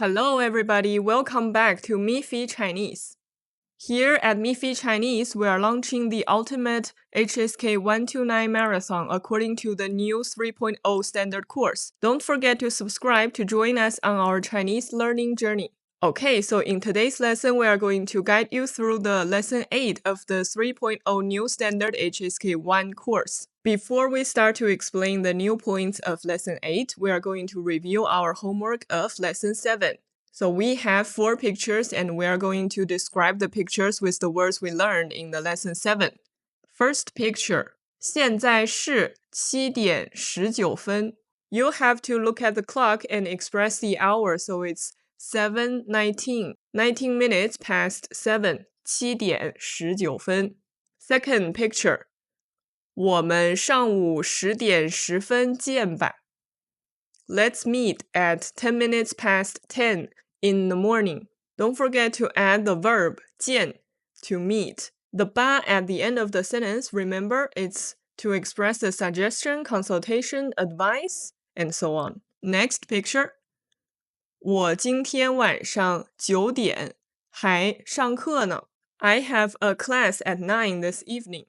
Hello everybody, welcome back to Miffy Chinese. Here at Miffy Chinese, we are launching the ultimate HSK 129 marathon according to the new 3.0 standard course. Don't forget to subscribe to join us on our Chinese learning journey. Okay, so in today's lesson, we are going to guide you through the lesson 8 of the 3.0 new standard HSK 1 course. Before we start to explain the new points of lesson 8, we are going to review our homework of lesson 7. So we have 4 pictures and we are going to describe the pictures with the words we learned in the lesson 7. First picture, 现在是7点19分. You have to look at the clock and express the hour, so it's 7:19, 19 minutes past 7, 7点19分. Second picture, 我们上午10点10分见吧. Let's meet at 10 minutes past 10 in the morning. Don't forget to add the verb 见 to meet. The ba at the end of the sentence, remember, it's to express a suggestion, consultation, advice, and so on. Next picture. 我今天晚上9点还上课呢. I have a class at 9 this evening.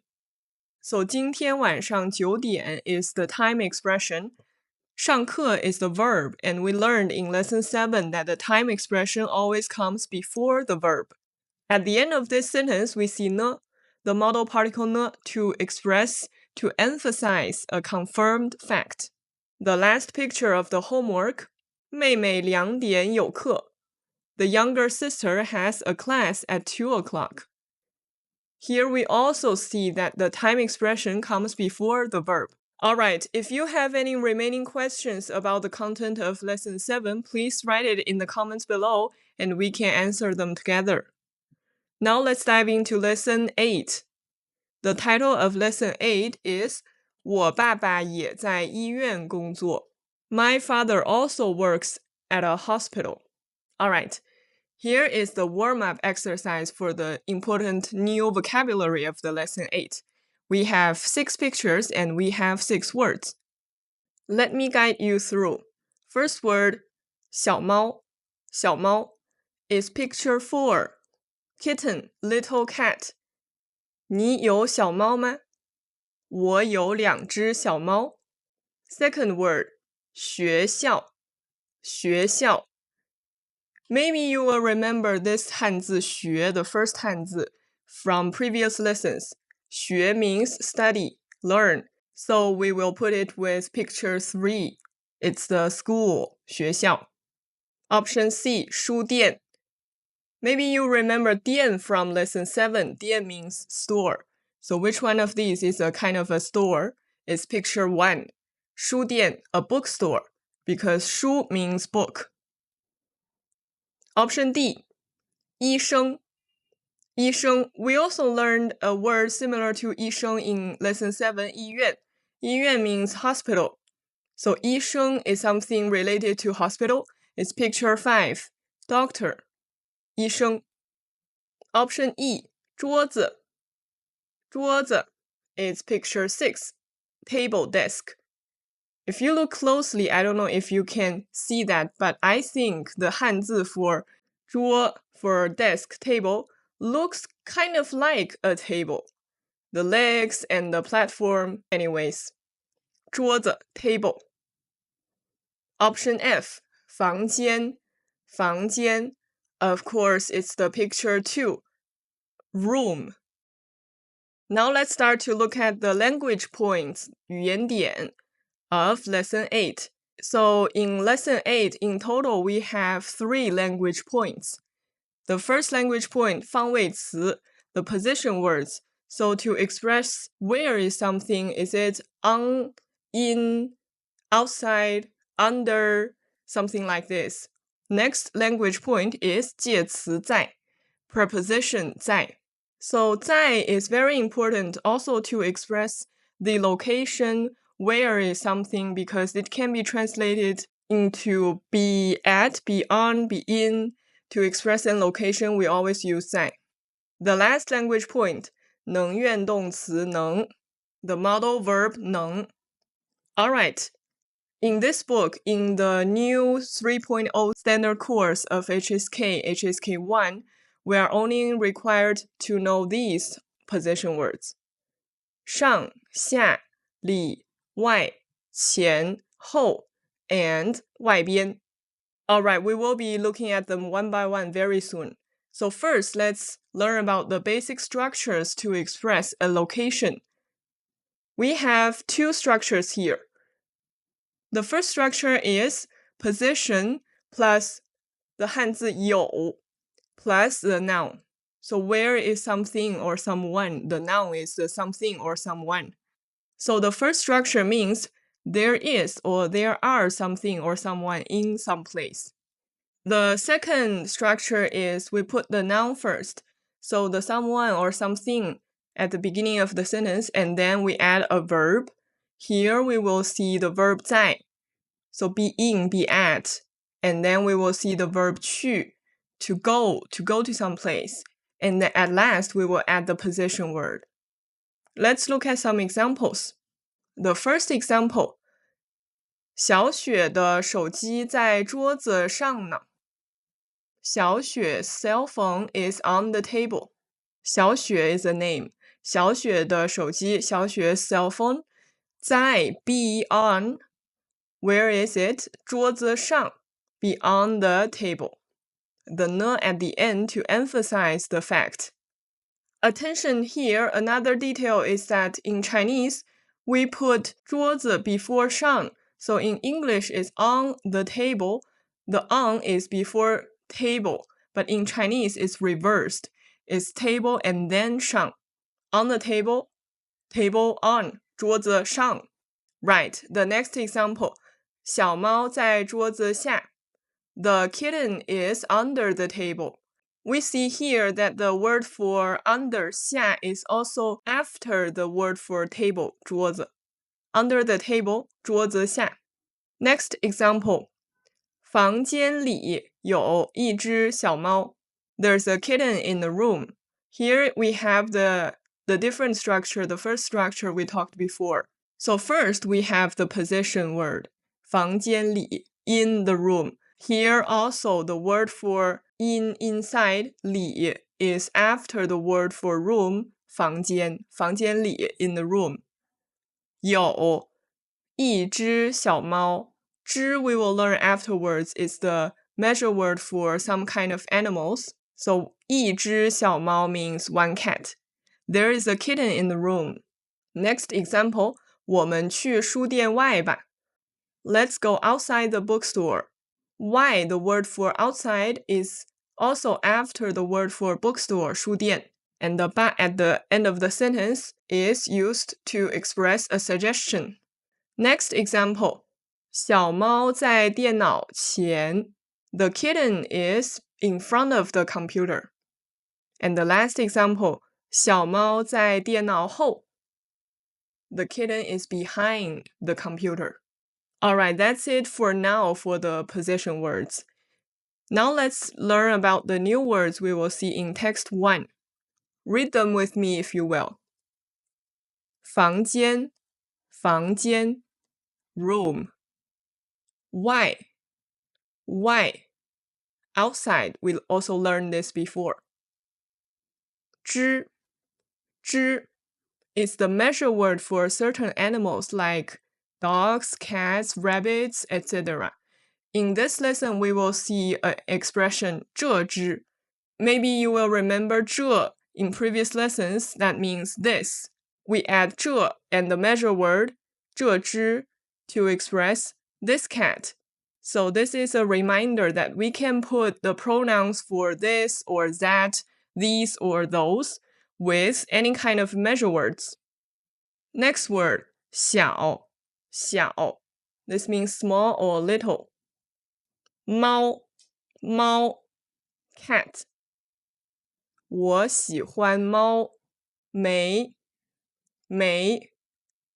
So 今天晚上9点 is the time expression. 上课 is the verb, and we learned in lesson 7 that the time expression always comes before the verb. At the end of this sentence, we see 呢, the modal particle 呢, to express, to emphasize a confirmed fact. The last picture of the homework, 妹妹2点有课. The younger sister has a class at 2 o'clock. Here we also see that the time expression comes before the verb. Alright, if you have any remaining questions about the content of lesson 7, please write it in the comments below and we can answer them together. Now let's dive into lesson 8. The title of lesson 8 is 我爸爸也在医院工作. My father also works at a hospital. Alright, here is the warm-up exercise for the important new vocabulary of the lesson 8. We have 6 pictures and we have 6 words. Let me guide you through. First word, 小猫. 小猫 is picture 4. Kitten, little cat. 你有小猫吗? 我有2只小猫. Second word, 学校. 学校. Maybe you will remember this 汉字学, the first 汉字, from previous lessons. 学 means study, learn. So we will put it with picture 3. It's the school, 学校. Option C, 书店. Maybe you remember 店 from lesson 7. 店 means store. So which one of these is a kind of a store? It's picture 1. 书店, a bookstore, because 书 means book. Option D, 医生. 医生, we also learned a word similar to 医生 in lesson 7, 医院. 医院 means hospital. So 医生 is something related to hospital. It's picture 5, doctor. 医生. Option E, 桌子. 桌子 is picture 6, table, desk. If you look closely, I don't know if you can see that, but I think the 汉字 for 桌, for desk, table, looks kind of like a table. The legs and the platform, anyways. 桌子, table. Option F, 房间. 房间. Of course, it's the picture 2. Room. Now let's start to look at the language points, 语言点, of lesson 8. So in lesson 8, in total, we have 3 language points. The first language point, 方位词, the position words. So to express where is something, is it on, in, outside, under, something like this. Next language point is 介词在, preposition 在. So 在 is very important also to express the location, where is something, because it can be translated into be at, be on, be in. To express a location, we always use 在. The last language point, 能愿动词能, the modal verb 能. Alright, In this book, in the new 3.0 standard course of HSK, HSK1, we are only required to know these position words. 上下里外前后 and 外边. Alright, we will be looking at them one by one very soon. So first, let's learn about the basic structures to express a location. We have two structures here. The first structure is position plus the 汉字有 plus the noun. So where is something or someone? The noun is the something or someone. So the first structure means there is or there are something or someone in some place. The second structure is we put the noun first. So the someone or something at the beginning of the sentence, and then we add a verb. Here we will see the verb 在. So be in, be at. And then we will see the verb 去, to go to some place. And then at last, we will add the position word. Let's look at some examples. The first example, 小雪的手机在桌子上呢。小雪's cell phone is on the table. 小雪 is a name. 小雪的手机，小雪 cell phone. 在 be on. Where is it? 桌子上 be on the table. The 呢 at the end to emphasize the fact. Attention here, another detail is that in Chinese, we put 桌子 before 上. So in English, it's on the table. The on is before table. But in Chinese, it's reversed. It's table and then 上. On the table, table on. 桌子上. Right, the next example. 小猫在桌子下. The kitten is under the table. We see here that the word for under 下 is also after the word for table 桌子. Under the table 桌子下. Next example. 房间里有一只小猫. There's a kitten in the room. Here we have the different structure, the first structure we talked before. So first we have the position word. 房间里 in the room. Here also the word for inside 里 is after the word for room 房间里 in the room. 有一只小猫. 只 we will learn afterwards is the measure word for some kind of animals. So 一只小猫 means one cat. There is a kitten in the room. Next example, 我们去书店外吧. Let's go outside the bookstore. Why the word for outside is also after the word for bookstore, 书店, and the 吧 at the end of the sentence is used to express a suggestion. Next example, 小猫在电脑前. The kitten is in front of the computer. And the last example, 小猫在电脑后. The kitten is behind the computer. Alright, that's it for now for the position words. Now let's learn about the new words we will see in text 1. Read them with me if you will. 房间 room. Why? Outside, we also learned this before. 只 is the measure word for certain animals like dogs, cats, rabbits, etc. In this lesson, we will see an expression 这只. Maybe you will remember 这 in previous lessons. That means this. We add 这 and the measure word 这只 to express this cat. So this is a reminder that we can put the pronouns for this or that, these or those with any kind of measure words. Next word, 小. This means small or little. 猫 cat. 我喜欢猫 may,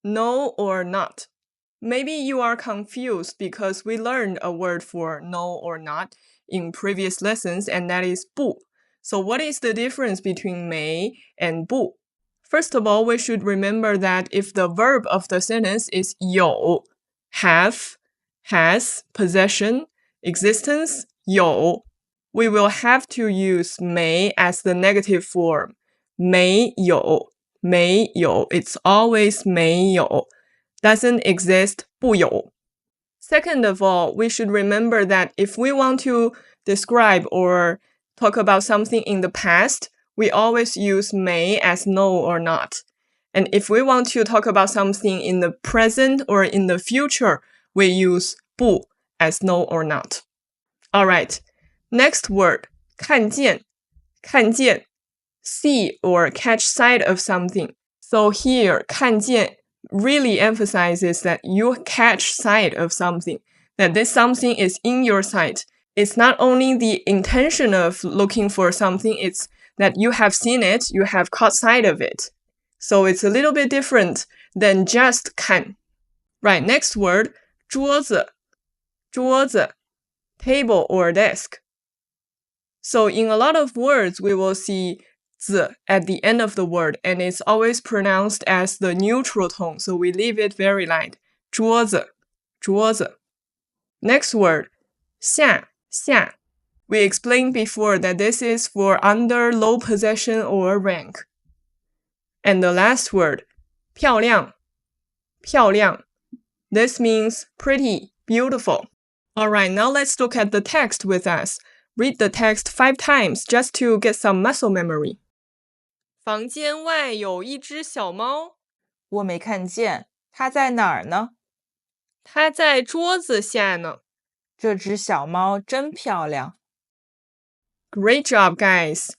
no or not. Maybe you are confused because we learned a word for no or not in previous lessons, and that is 不. So what is the difference between may and 不? First of all, we should remember that if the verb of the sentence is 有, have, has, possession, existence, 有, we will have to use 没 as the negative form. 没有, 没有, it's always 没有. Doesn't exist, 不有. Second of all, we should remember that if we want to describe or talk about something in the past, we always use 没 as no or not. And if we want to talk about something in the present or in the future, we use 不 as no or not. Alright, next word, 看见, 看见, see or catch sight of something. So here, 看见really emphasizes that you catch sight of something, that this something is in your sight. It's not only the intention of looking for something, it's that you have seen it, you have caught sight of it. So it's a little bit different than just 看. Right, next word, 桌子, 桌子, table or desk. So in a lot of words, we will see 字 at the end of the word, and it's always pronounced as the neutral tone, so we leave it very light. 桌子, 桌子. Next word, 下, 下. We explained before that this is for under low possession or rank. And the last word, 漂亮, 漂亮. This means pretty, beautiful. Alright, now let's look at the text with us. Read the text 5 times just to get some muscle memory. 房间外有一只小猫。我没看见，它在哪儿呢？它在桌子下呢。这只小猫真漂亮。Great job, guys!